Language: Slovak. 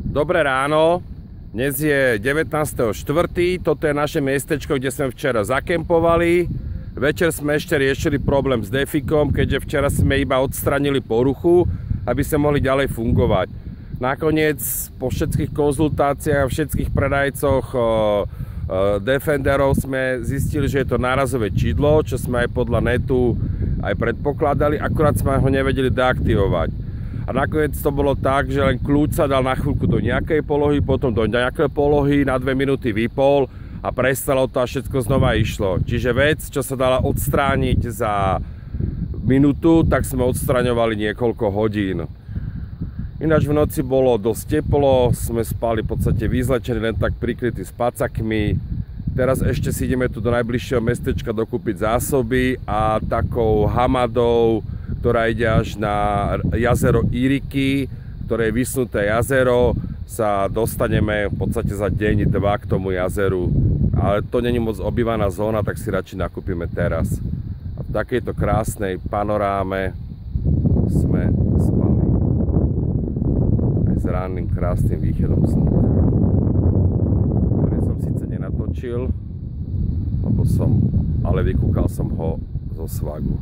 Dobré ráno, dnes je 19.4. Toto je naše miestečko, kde sme včera zakempovali. Večer sme ešte riešili problém s defikom, keďže včera sme iba odstranili poruchu, aby sme mohli ďalej fungovať. Nakoniec po všetkých konzultáciách a všetkých predajcoch Defenderov sme zistili, že je to nárazové čidlo, čo sme aj podľa netu aj predpokladali, akurát sme ho nevedeli deaktivovať. A nakoniec to bolo tak, že len kľúč sa dal na chvíľku do nejakej polohy, potom do nejakej polohy, na 2 minúty vypol a prestalo to a všetko znova išlo. Čiže vec, čo sa dala odstrániť za minútu, tak sme odstraňovali niekoľko hodín. Ináč v noci bolo dosť teplo, sme spali v podstate vyzlečení, len tak prikrytí s pacakmi. Teraz ešte si ideme tu do najbližšieho mestečka dokúpiť zásoby a takou hamadou, ktorá ide až na jazero Iriky, ktoré je vysnuté jazero, sa dostaneme v podstate za deň, 2 k tomu jazeru. Ale to není moc obývaná zóna, tak si radšej nakúpime teraz. A v takejto krásnej panoráme sme spali. Aj s ranným krásnym východom slnka. Ktorý som síce nenatočil, ale vykúkal som ho zo svagu.